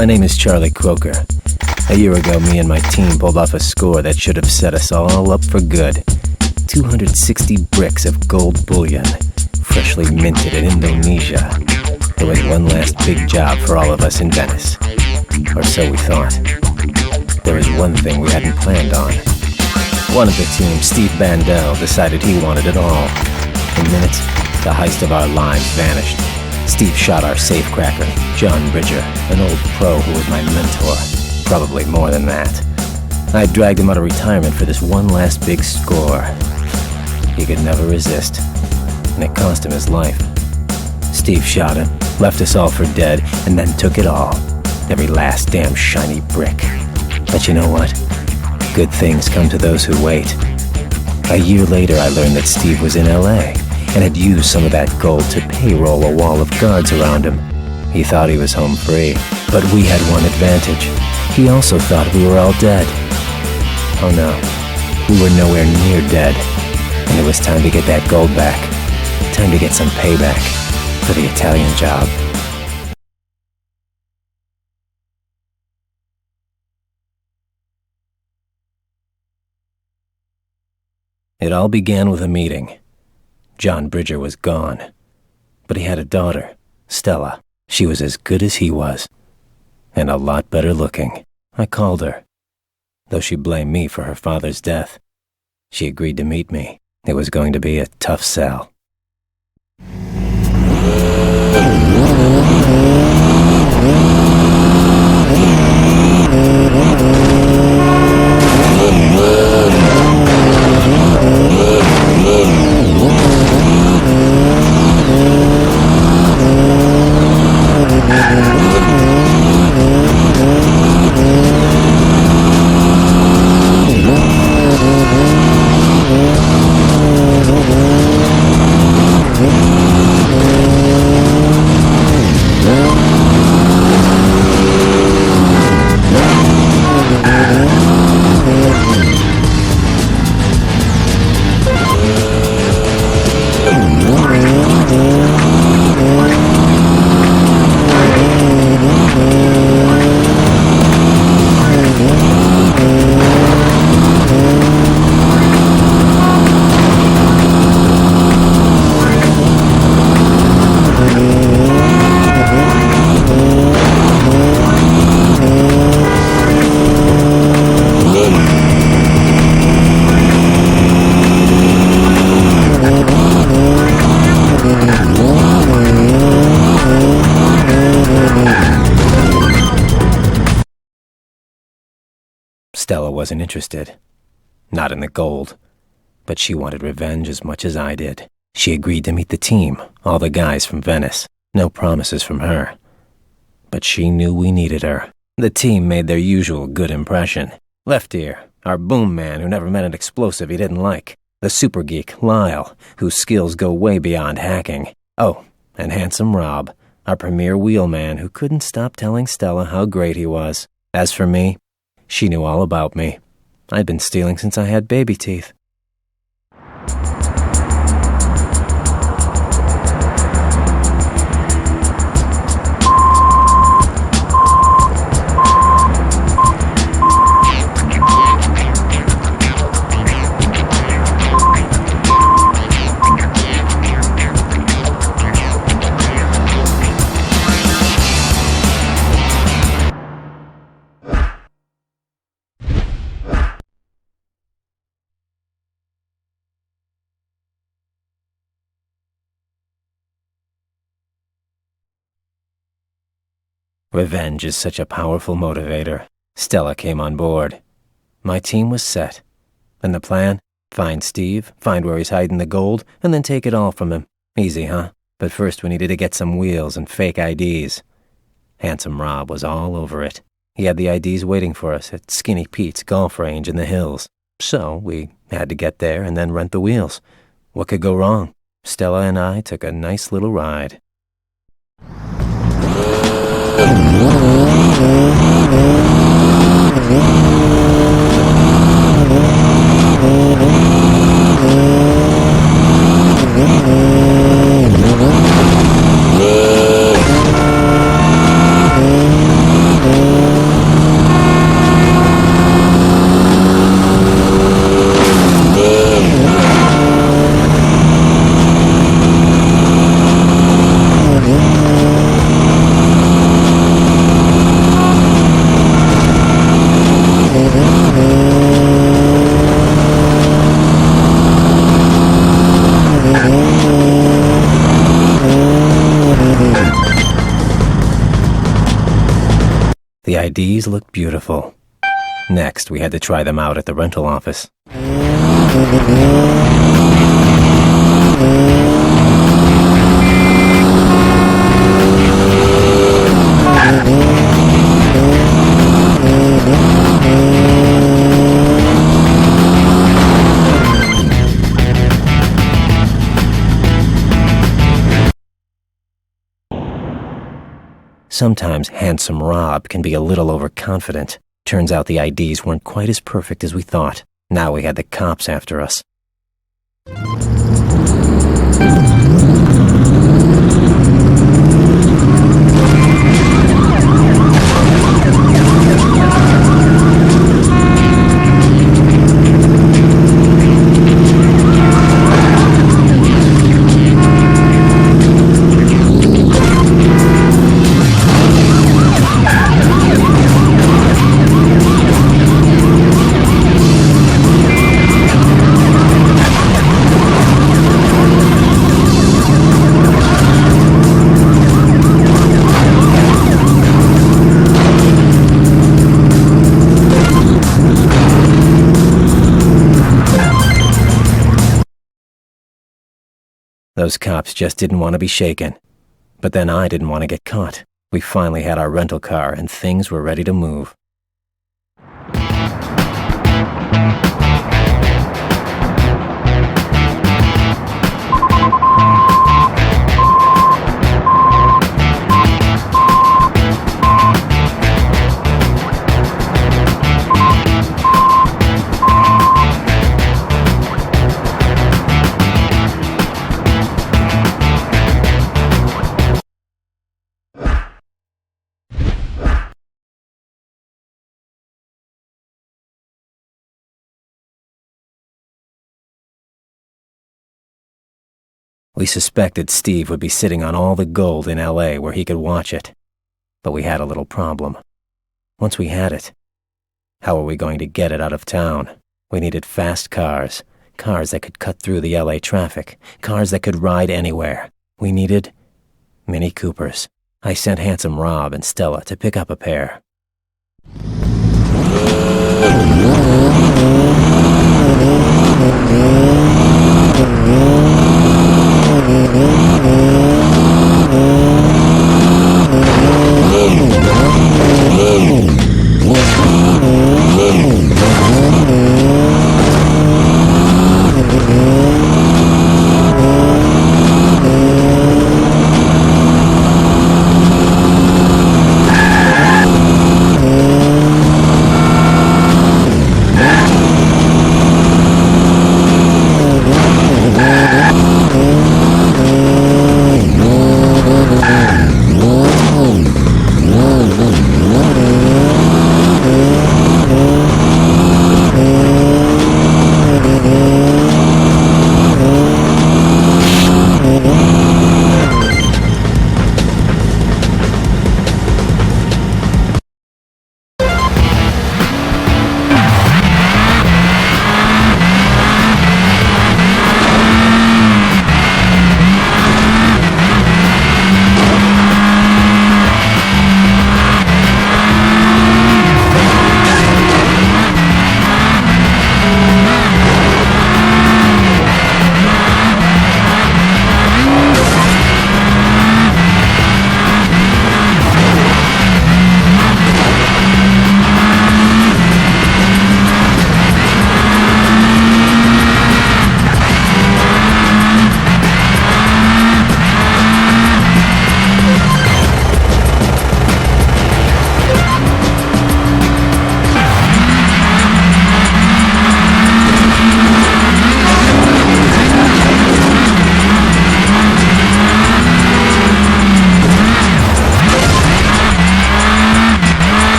My name is Charlie Croker. A year ago, me and my team pulled off a score that should have set us all up for good. 260 bricks of gold bullion, freshly minted in Indonesia. It was one last big job for all of us in Venice. Or so we thought. There was one thing we hadn't planned on. One of the team, Steve Bandel, decided he wanted it all. In minutes, the heist of our lives vanished. Steve shot our safecracker, John Bridger, an old pro who was my mentor. Probably more than that. I dragged him out of retirement for this one last big score. He could never resist, and it cost him his life. Steve shot him, left us all for dead, and then took it all. Every last damn shiny brick. But you know what? Good things come to those who wait. A year later, I learned that Steve was in LA and had used some of that gold to payroll a wall of guards around him. He thought he was home free, but we had one advantage. He also thought we were all dead. Oh no, we were nowhere near dead, and it was time to get that gold back. Time to get some payback for the Italian job. It all began with a meeting. John Bridger was gone, but he had a daughter, Stella. She was as good as he was, and a lot better looking. I called her. Though she blamed me for her father's death, she agreed to meet me. It was going to be a tough sell. Stella wasn't interested. Not in the gold. But she wanted revenge as much as I did. She agreed to meet the team, all the guys from Venice. No promises from her. But she knew we needed her. The team made their usual good impression. Left Ear, our boom man who never met an explosive he didn't like. The super geek, Lyle, whose skills go way beyond hacking. Oh, and Handsome Rob, our premier wheelman who couldn't stop telling Stella how great he was. As for me, she knew all about me. I'd been stealing since I had baby teeth. Revenge is such a powerful motivator. Stella came on board. My team was set. And the plan? Find Steve, find where he's hiding the gold, and then take it all from him. Easy, huh? But first we needed to get some wheels and fake IDs. Handsome Rob was all over it. He had the IDs waiting for us at Skinny Pete's golf range in the hills. So we had to get there and then rent the wheels. What could go wrong? Stella and I took a nice little ride. IDs looked beautiful. Next, we had to try them out at the rental office. Sometimes Handsome Rob can be a little overconfident. Turns out the IDs weren't quite as perfect as we thought. Now we had the cops after us. Those cops just didn't want to be shaken. But then I didn't want to get caught. We finally had our rental car and things were ready to move. We suspected Steve would be sitting on all the gold in LA where he could watch it. But we had a little problem. Once we had it, how were we going to get it out of town? We needed fast cars, cars that could cut through the LA traffic, cars that could ride anywhere. We needed Mini Coopers. I sent Handsome Rob and Stella to pick up a pair.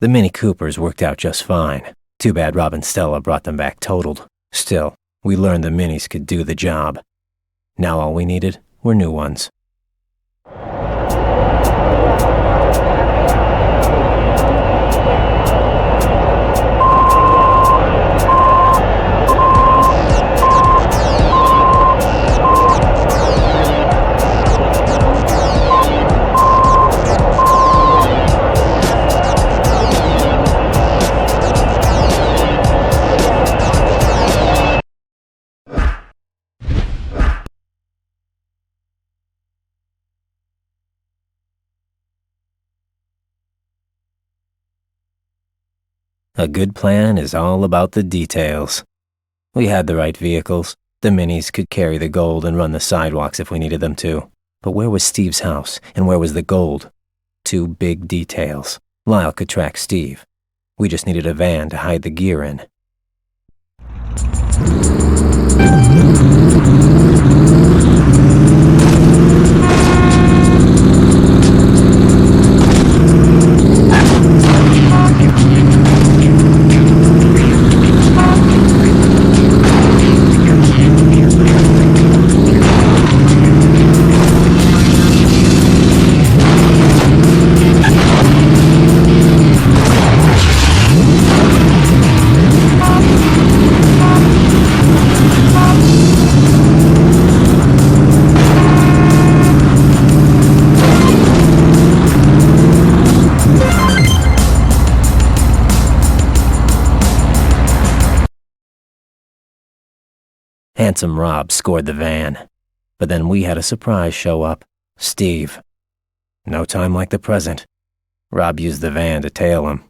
The Mini Coopers worked out just fine. Too bad Rob and Stella brought them back totaled. Still, we learned the Minis could do the job. Now all we needed were new ones. A good plan is all about the details. We had the right vehicles. The Minis could carry the gold and run the sidewalks if we needed them to. But where was Steve's house, and where was the gold? Two big details. Lyle could track Steve. We just needed a van to hide the gear in. Handsome Rob scored the van. But then we had a surprise show up. Steve. No time like the present. Rob used the van to tail him.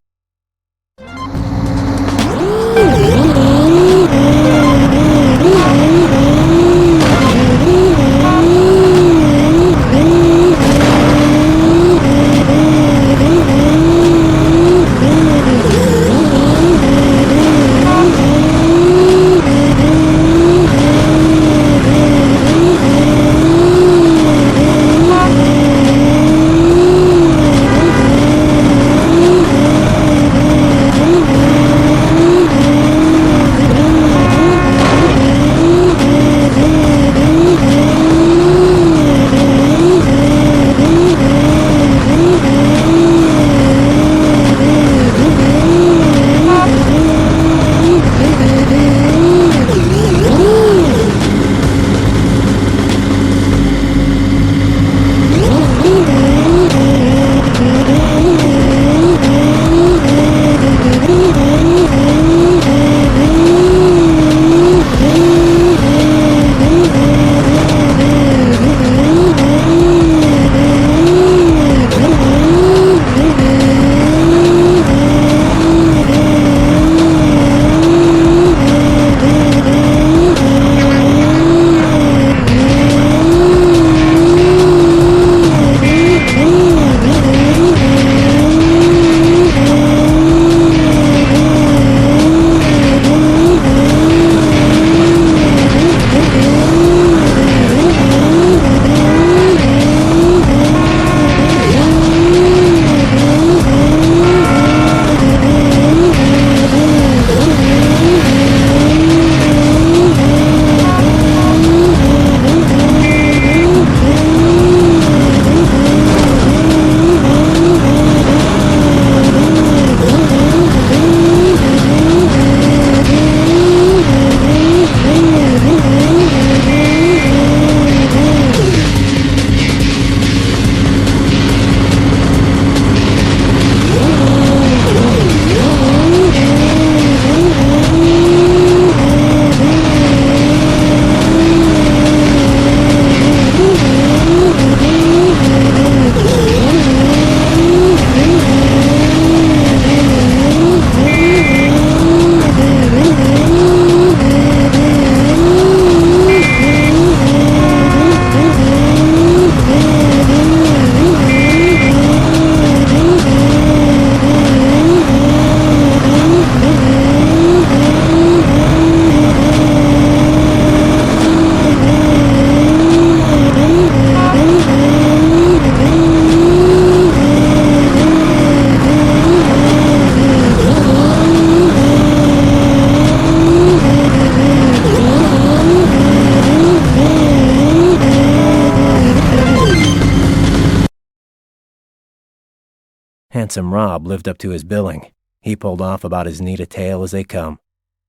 Handsome Rob lived up to his billing. He pulled off about as neat a tale as they come.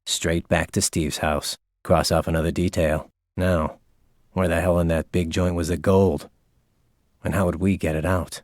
Straight back to Steve's house. Cross off another detail. Now, where the hell in that big joint was the gold? And how would we get it out?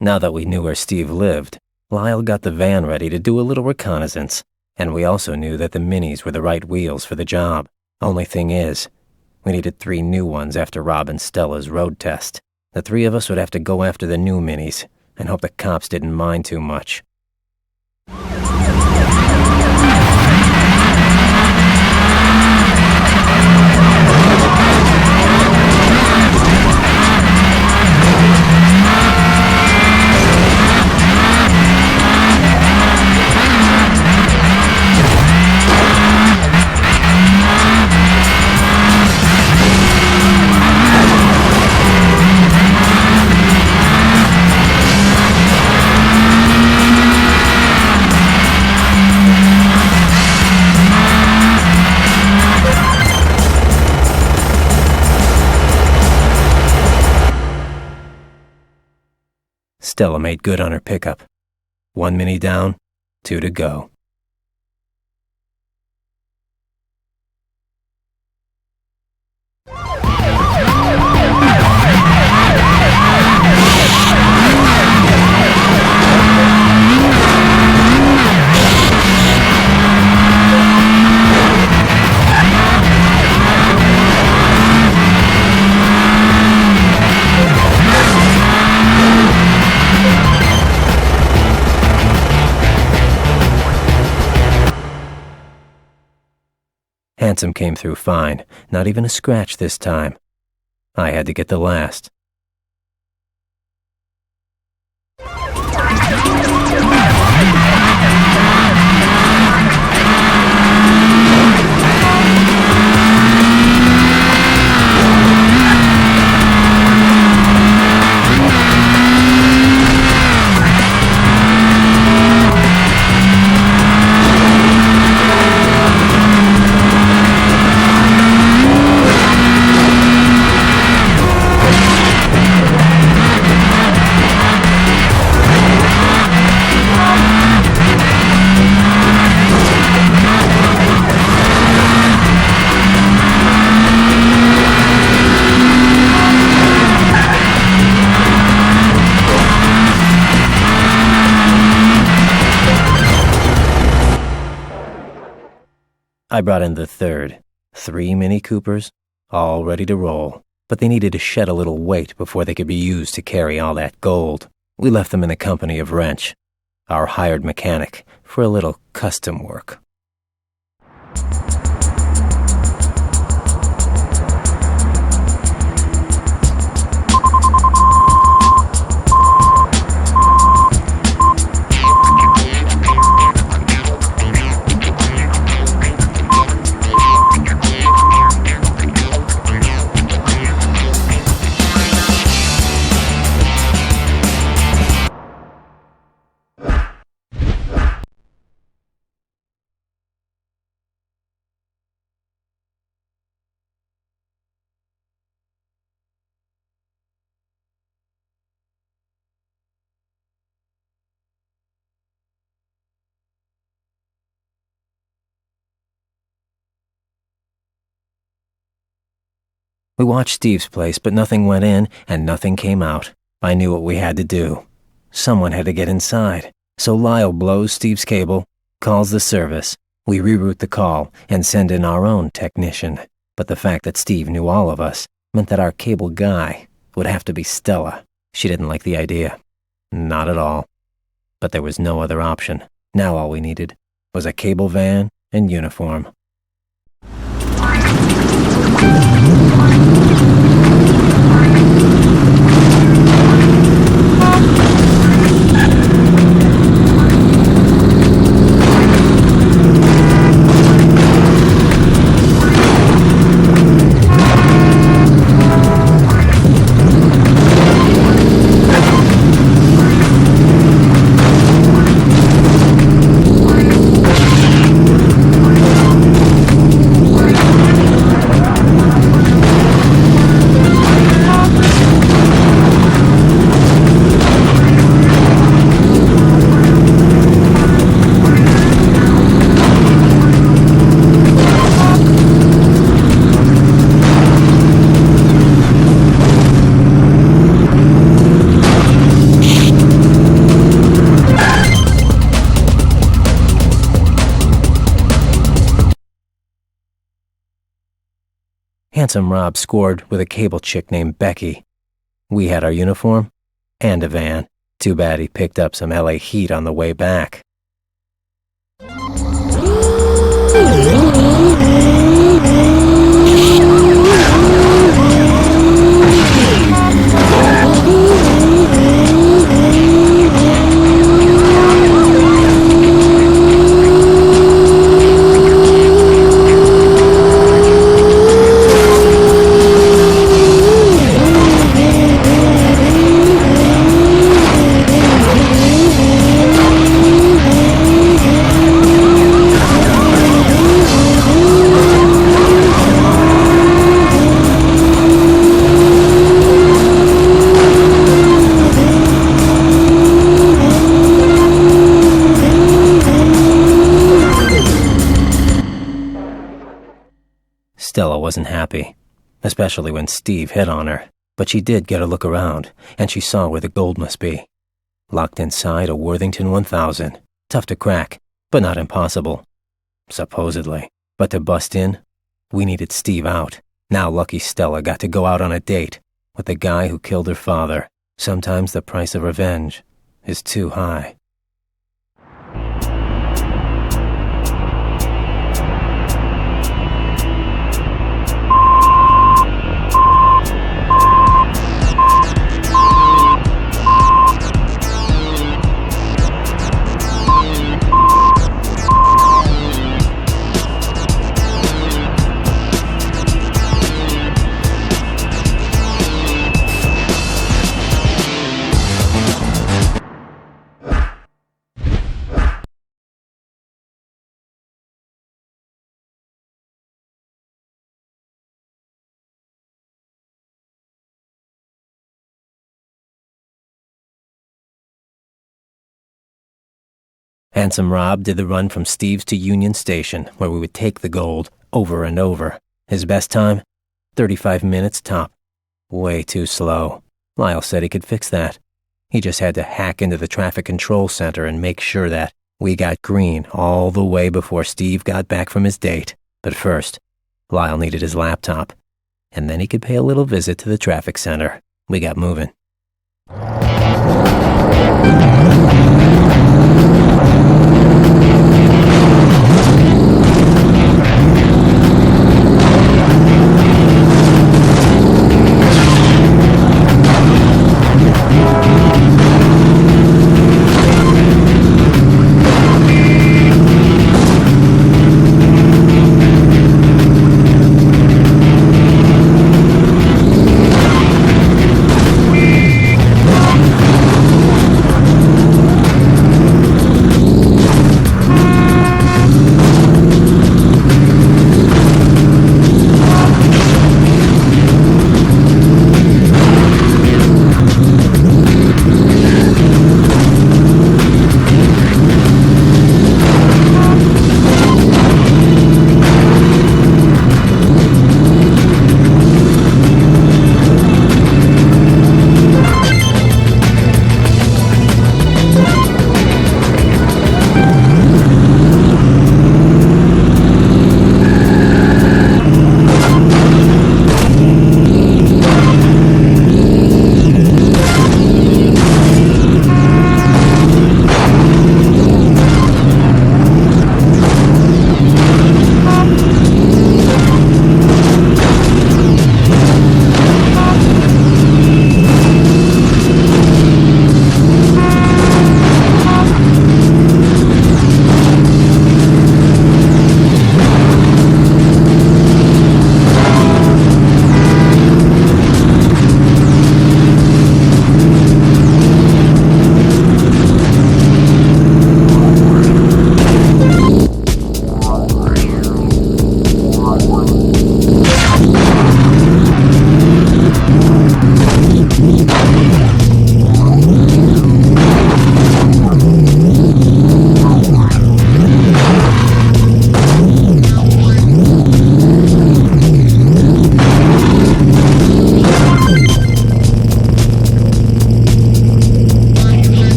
Now that we knew where Steve lived, Lyle got the van ready to do a little reconnaissance, and we also knew that the minis were the right wheels for the job. Only thing is, we needed 3 new ones after Rob and Stella's road test. The 3 of us would have to go after the new minis and hope the cops didn't mind too much. Stella made good on her pickup. 1 mini down, 2 to go. Handsome came through fine, not even a scratch this time. I had to get the last. I brought in the third. 3 Mini Coopers, all ready to roll. But they needed to shed a little weight before they could be used to carry all that gold. We left them in the company of Wrench, our hired mechanic, for a little custom work. We watched Steve's place, but nothing went in and nothing came out. I knew what we had to do. Someone had to get inside. So Lyle blows Steve's cable, calls the service. We reroute the call and send in our own technician. But the fact that Steve knew all of us meant that our cable guy would have to be Stella. She didn't like the idea. Not at all. But there was no other option. Now all we needed was a cable van and uniform. Handsome Rob scored with a cable chick named Becky. We had our uniform and a van. Too bad he picked up some LA heat on the way back. Stella wasn't happy, especially when Steve hit on her, but she did get a look around, and she saw where the gold must be. Locked inside a Worthington 1000. Tough to crack, but not impossible. Supposedly. But to bust in, we needed Steve out. Now lucky Stella got to go out on a date with the guy who killed her father. Sometimes the price of revenge is too high. Handsome Rob did the run from Steve's to Union Station, where we would take the gold over and over. His best time? 35 minutes top. Way too slow. Lyle said he could fix that. He just had to hack into the traffic control center and make sure that we got green all the way before Steve got back from his date. But first, Lyle needed his laptop, and then he could pay a little visit to the traffic center. We got moving.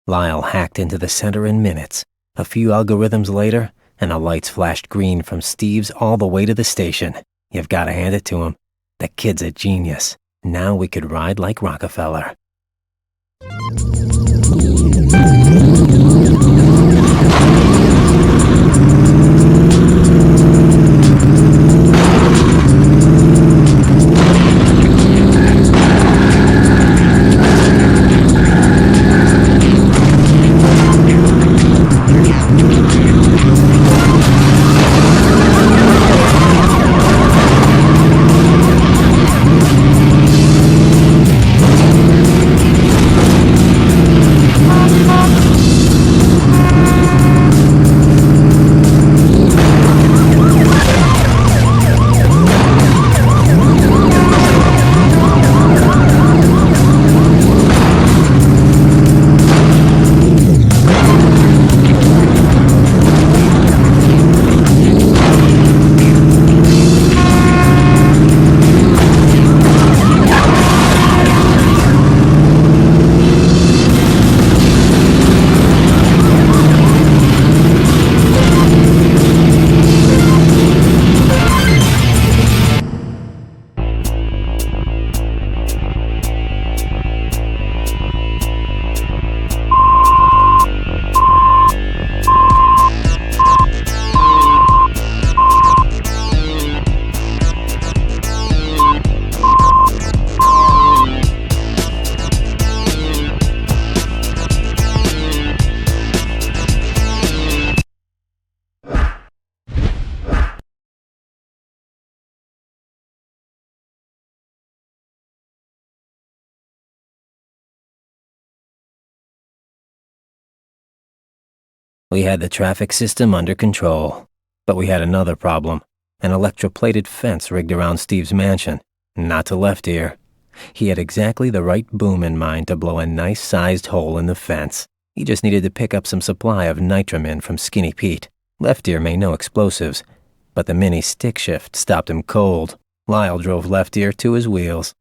Lyle hacked into the center in minutes. A few algorithms later, and the lights flashed green from Steve's all the way to the station. You've got to hand it to him. The kid's a genius. Now we could ride like Rockefeller. We had the traffic system under control, but we had another problem. An electroplated fence rigged around Steve's mansion. Not to Left Ear. He had exactly the right boom in mind to blow a nice-sized hole in the fence. He just needed to pick up some supply of nitromin from Skinny Pete. Left Ear may know explosives, but the mini stick shift stopped him cold. Lyle drove Left Ear to his wheels.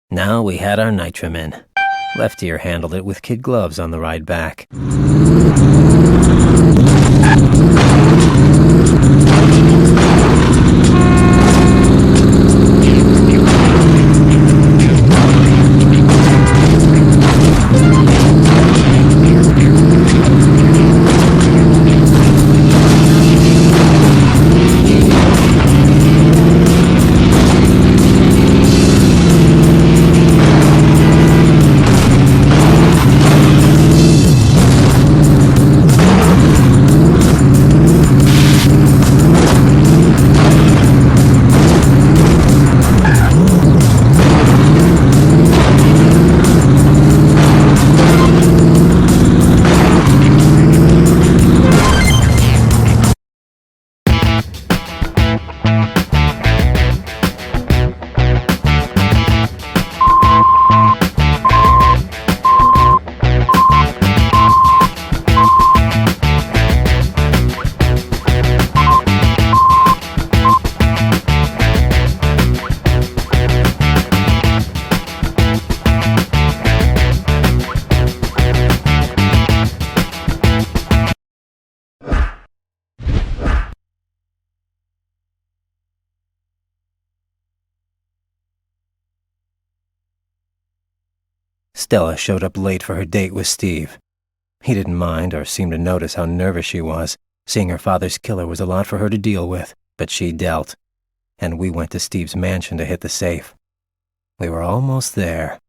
Now we had our nitromin. Left Ear handled it with kid gloves on the ride back. Stella showed up late for her date with Steve. He didn't mind or seem to notice how nervous she was. Seeing her father's killer was a lot for her to deal with, but she dealt. And we went to Steve's mansion to hit the safe. We were almost there.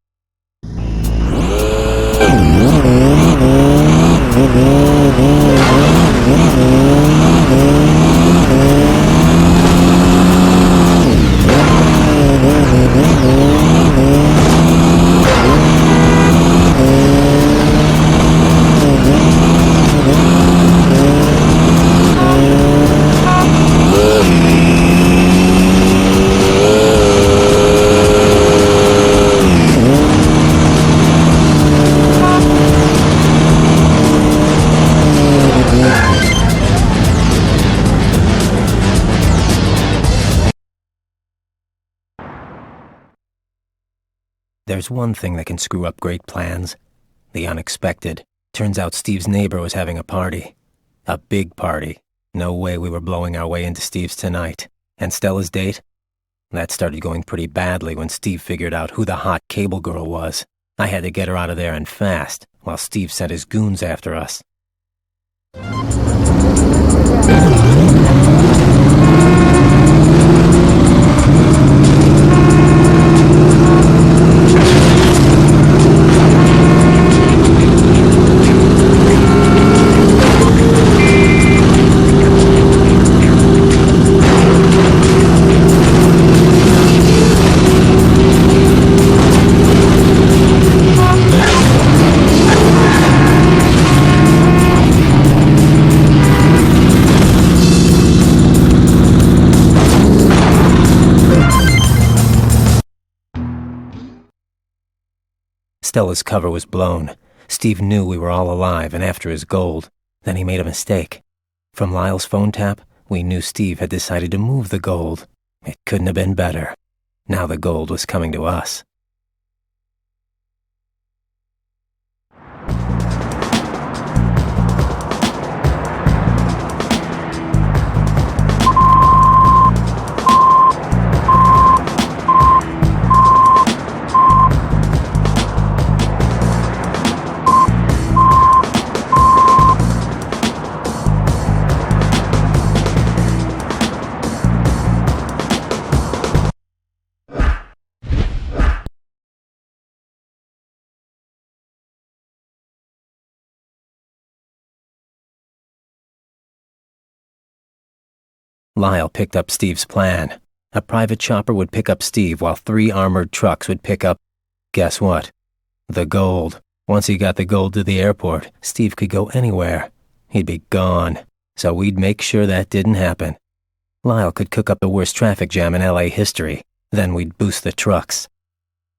There's one thing that can screw up great plans. The unexpected. Turns out Steve's neighbor was having a party. A big party. No way we were blowing our way into Steve's tonight. And Stella's date? That started going pretty badly when Steve figured out who the hot cable girl was. I had to get her out of there and fast, while Steve sent his goons after us. Stella's cover was blown. Steve knew we were all alive and after his gold. Then he made a mistake. From Lyle's phone tap, we knew Steve had decided to move the gold. It couldn't have been better. Now the gold was coming to us. Lyle picked up Steve's plan. A private chopper would pick up Steve while 3 armored trucks would pick up, guess what? The gold. Once he got the gold to the airport, Steve could go anywhere. He'd be gone. So we'd make sure that didn't happen. Lyle could cook up the worst traffic jam in LA history. Then we'd boost the trucks.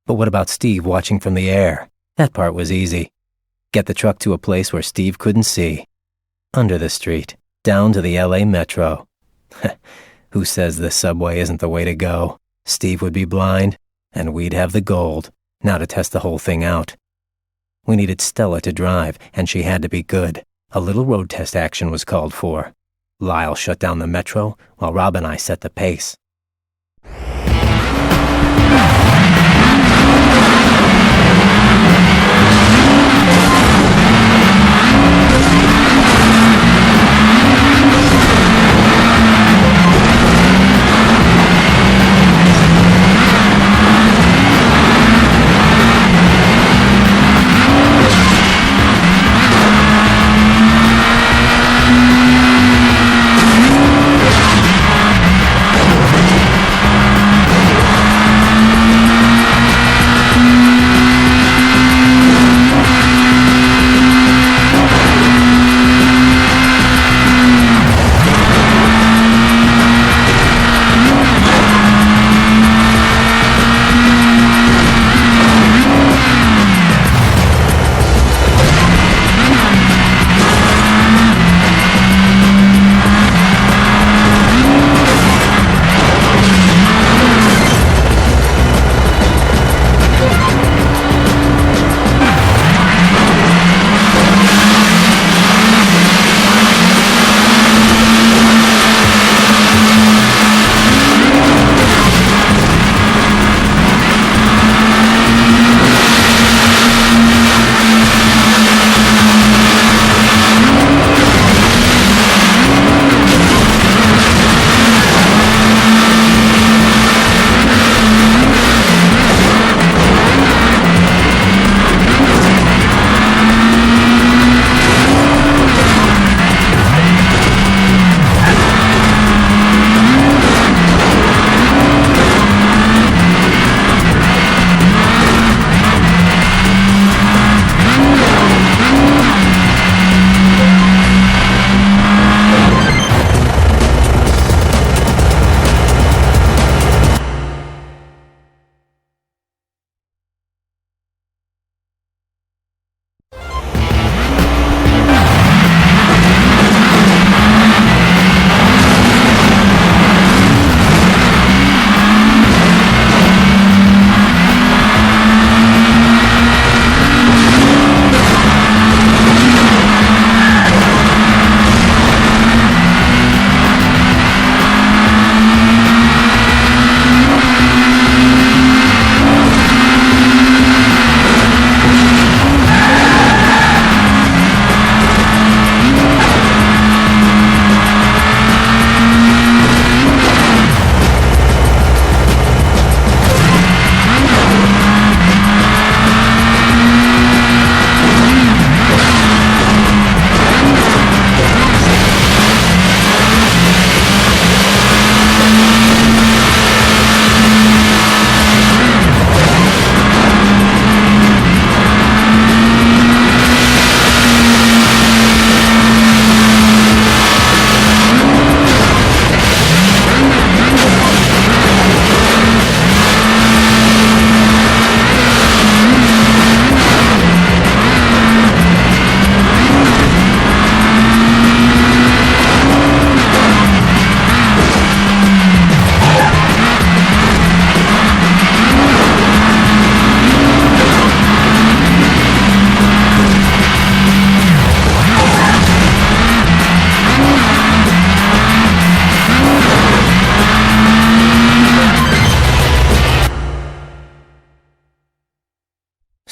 But what about Steve watching from the air? That part was easy. Get the truck to a place where Steve couldn't see. Under the street. Down to the LA Metro. Who says the subway isn't the way to go? Steve would be blind, and we'd have the gold. Now to test the whole thing out. We needed Stella to drive, and she had to be good. A little road test action was called for. Lyle shut down the Metro, while Rob and I set the pace.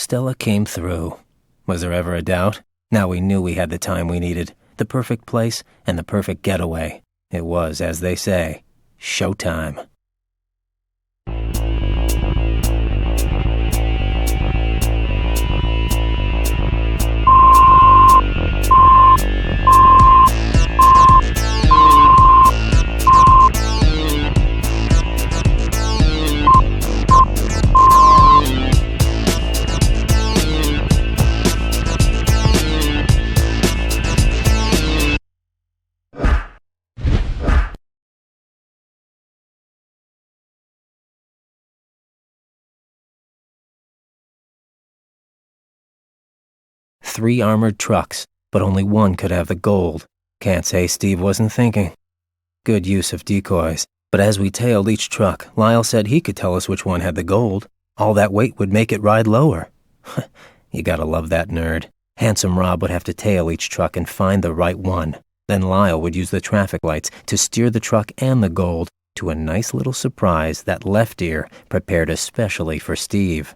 Stella came through. Was there ever a doubt? Now we knew we had the time we needed, the perfect place, and the perfect getaway. It was, as they say, showtime. Three armored trucks, but only one could have the gold. Can't say Steve wasn't thinking. Good use of decoys, but as we tailed each truck, Lyle said he could tell us which one had the gold. All that weight would make it ride lower. You gotta love that nerd. Handsome Rob would have to tail each truck and find the right one. Then Lyle would use the traffic lights to steer the truck and the gold to a nice little surprise that Left Ear prepared especially for Steve.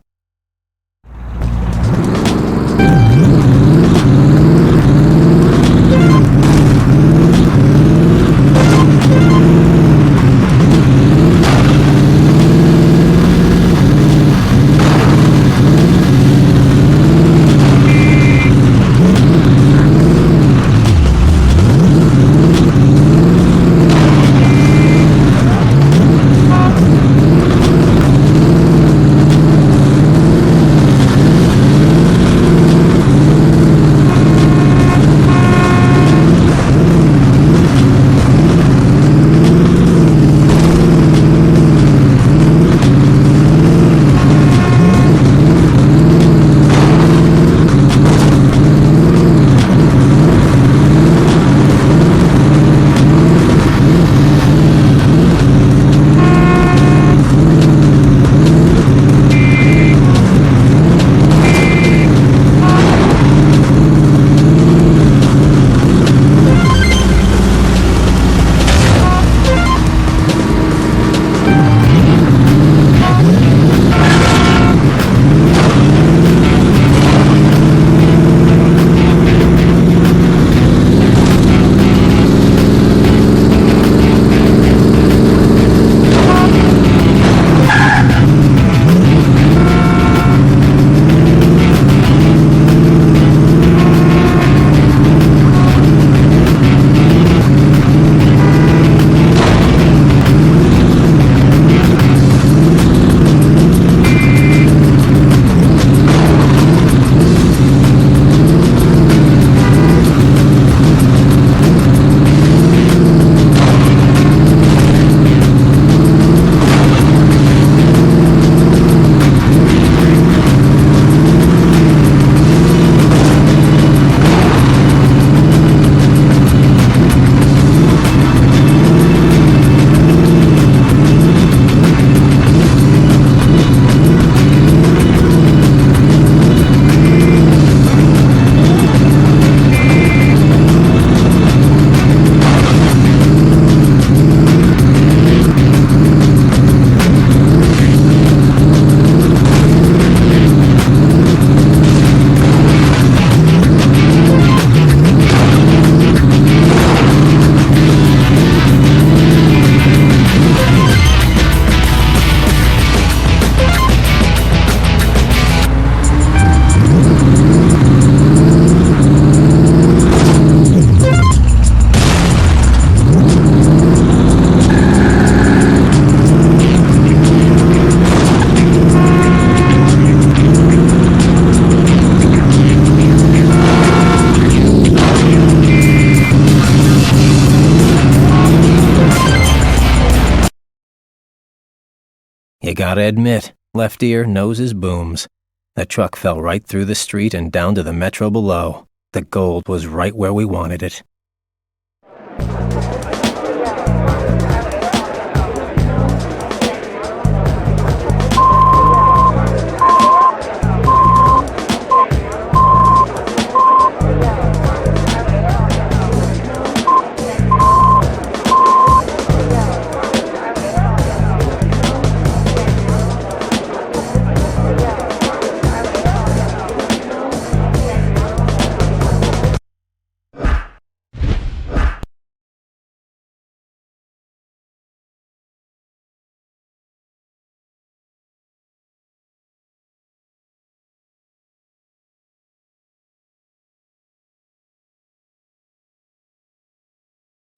You gotta admit, Left Ear knows his booms. That truck fell right through the street and down to the metro below. The gold was right where we wanted it.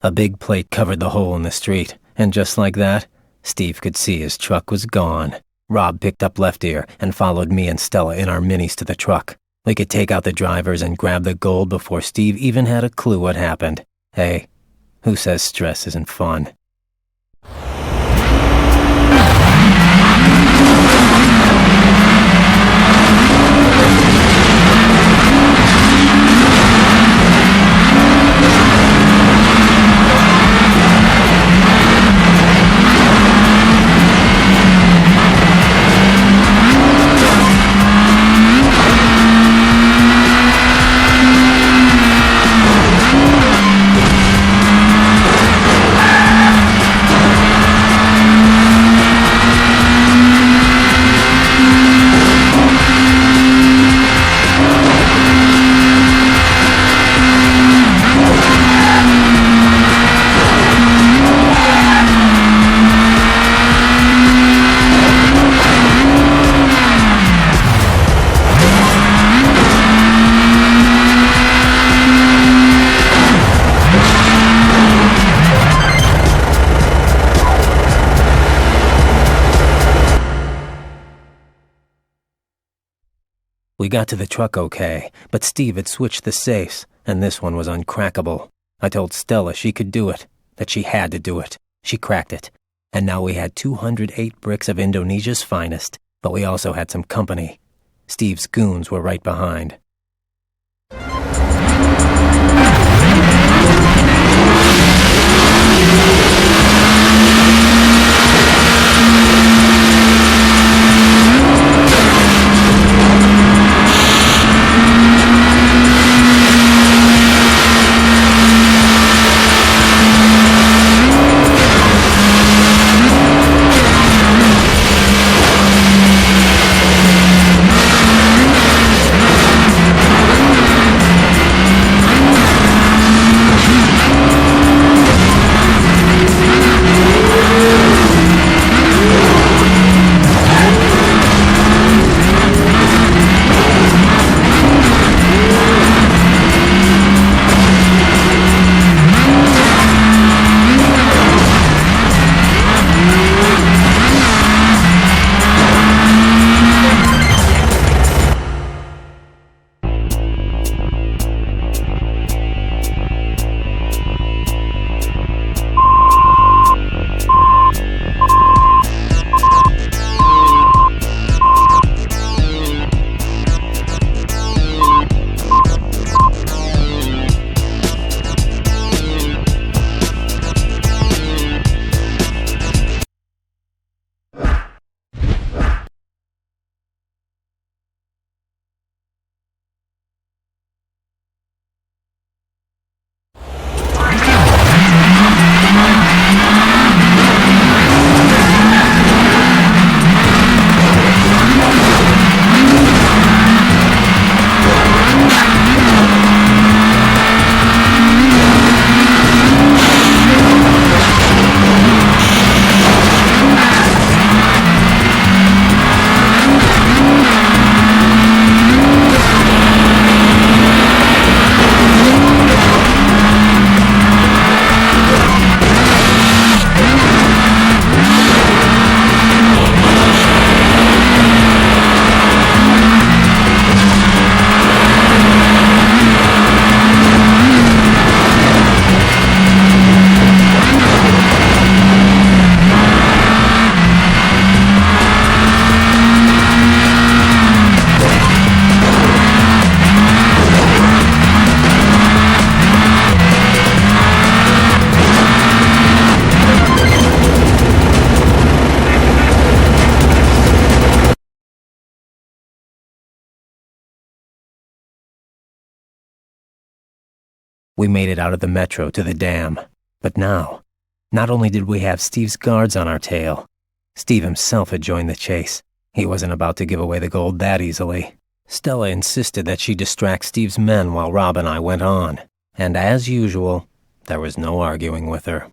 A big plate covered the hole in the street, and just like that, Steve could see his truck was gone. Rob picked up Left Ear and followed me and Stella in our minis to the truck. We could take out the drivers and grab the gold before Steve even had a clue what happened. Hey, who says stress isn't fun? We got to the truck okay, but Steve had switched the safes, and this one was uncrackable. I told Stella she could do it, that she had to do it. She cracked it. And now we had 208 bricks of Indonesia's finest, but we also had some company. Steve's goons were right behind. We made it out of the metro to the dam. But now, not only did we have Steve's guards on our tail, Steve himself had joined the chase. He wasn't about to give away the gold that easily. Stella insisted that she distract Steve's men while Rob and I went on. And as usual, there was no arguing with her.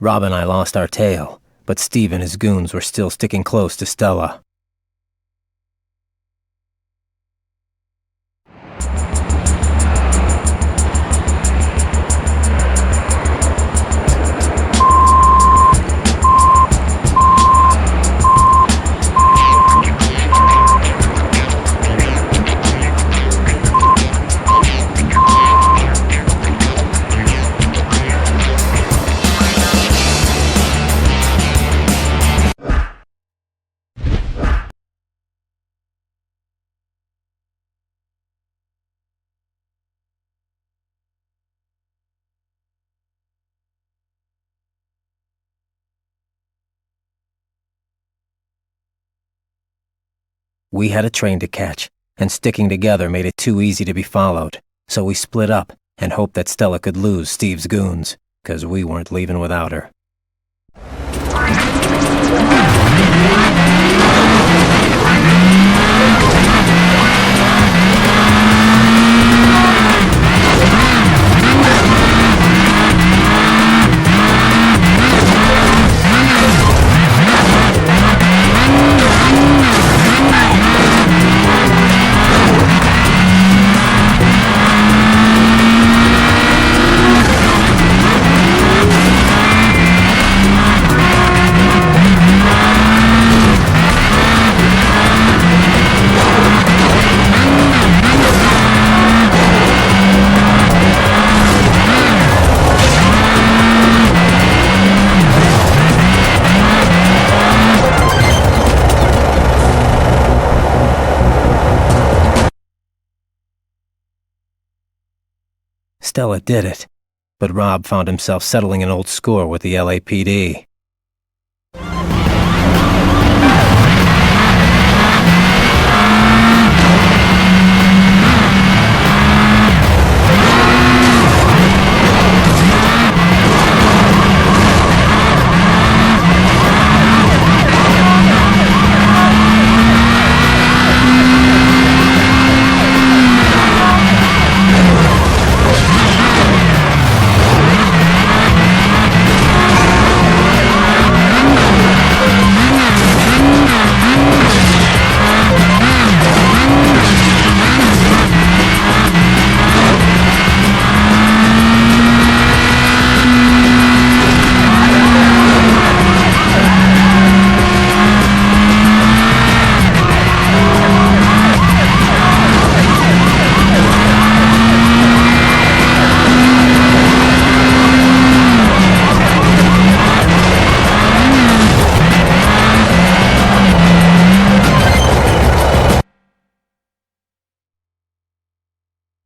Rob and I lost our tail, but Steve and his goons were still sticking close to Stella. We had a train to catch, and sticking together made it too easy to be followed, so we split up and hoped that Stella could lose Steve's goons, 'cause we weren't leaving without her. Stella did it, but Rob found himself settling an old score with the LAPD.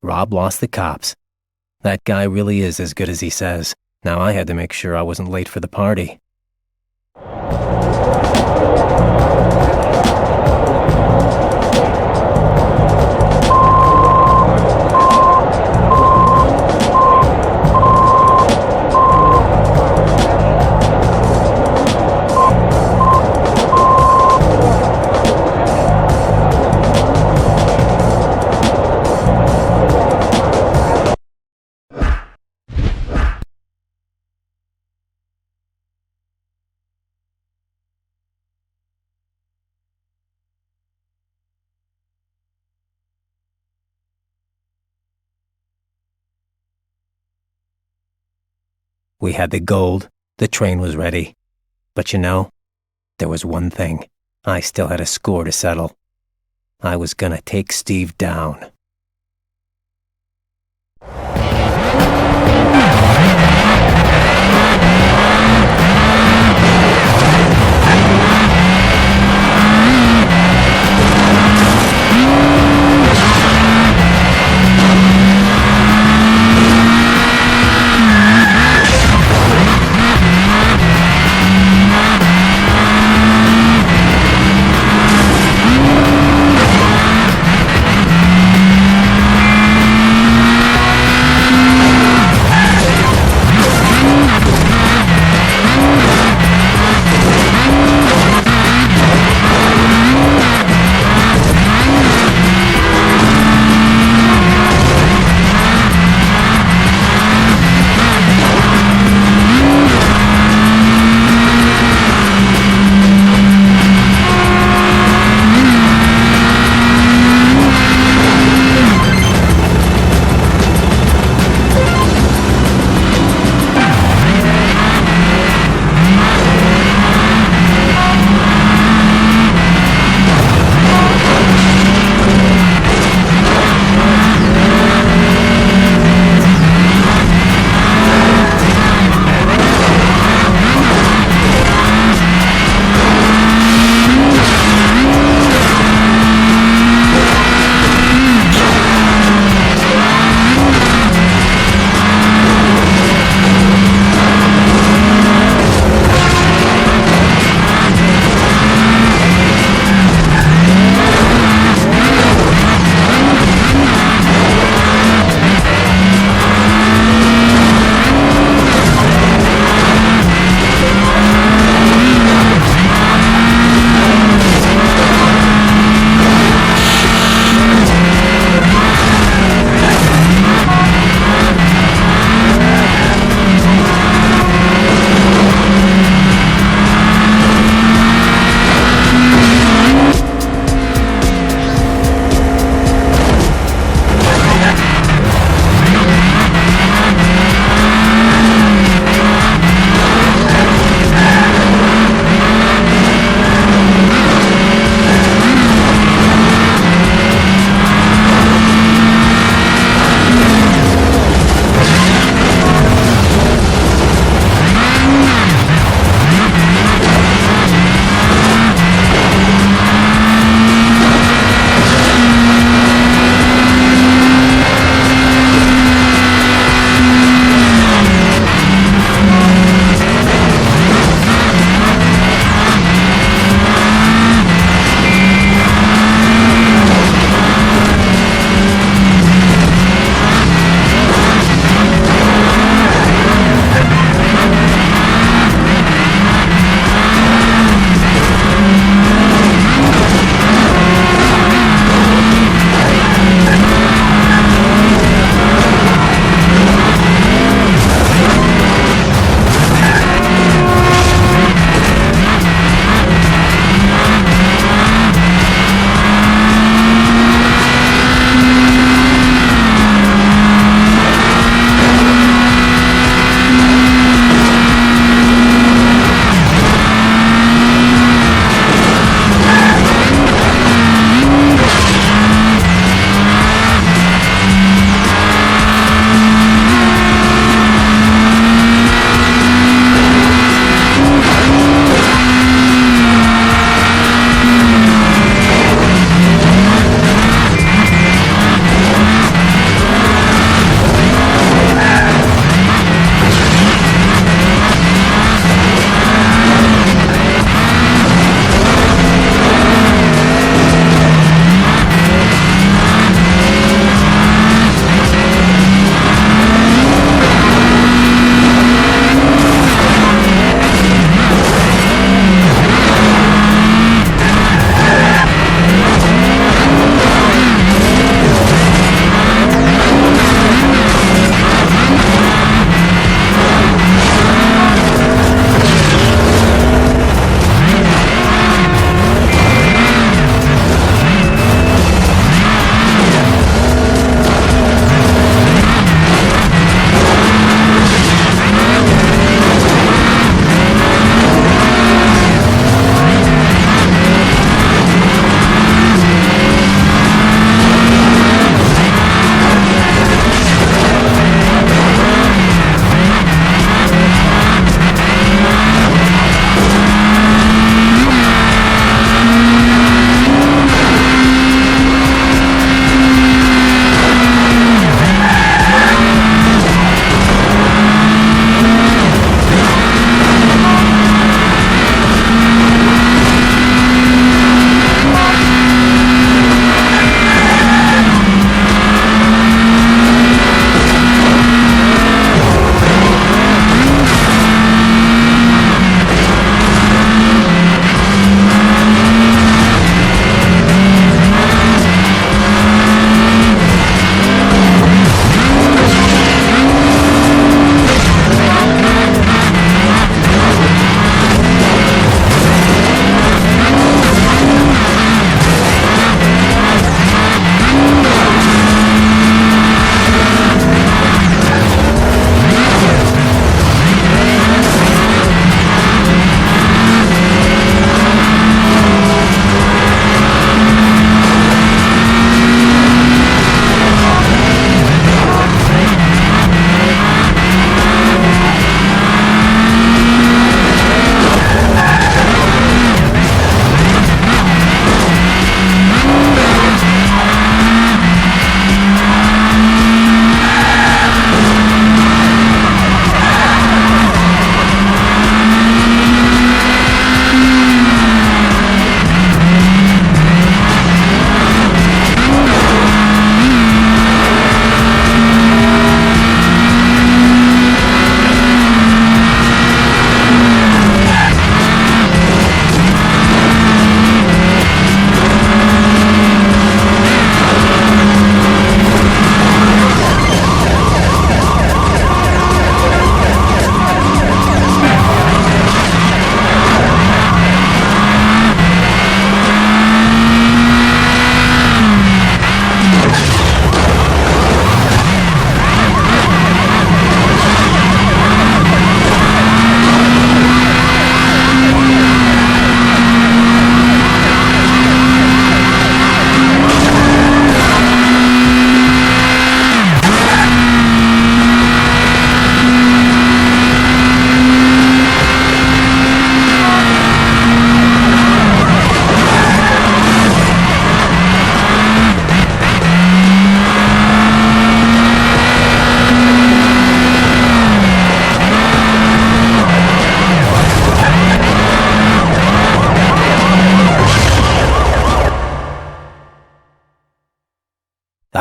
Rob lost the cops. That guy really is as good as he says. Now I had to make sure I wasn't late for the party. We had the gold, the train was ready. But you know, there was one thing. I still had a score to settle. I was gonna take Steve down.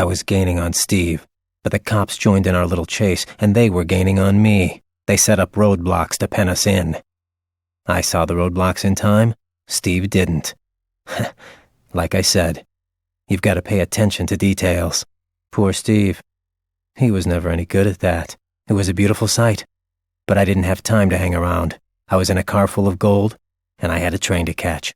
was gaining on Steve, but the cops joined in our little chase, and they were gaining on me. They set up roadblocks to pen us in. I saw the roadblocks in time. Steve didn't. Like I said, you've got to pay attention to details. Poor Steve. He was never any good at that. It was a beautiful sight. But I didn't have time to hang around. I was in a car full of gold, and I had a train to catch.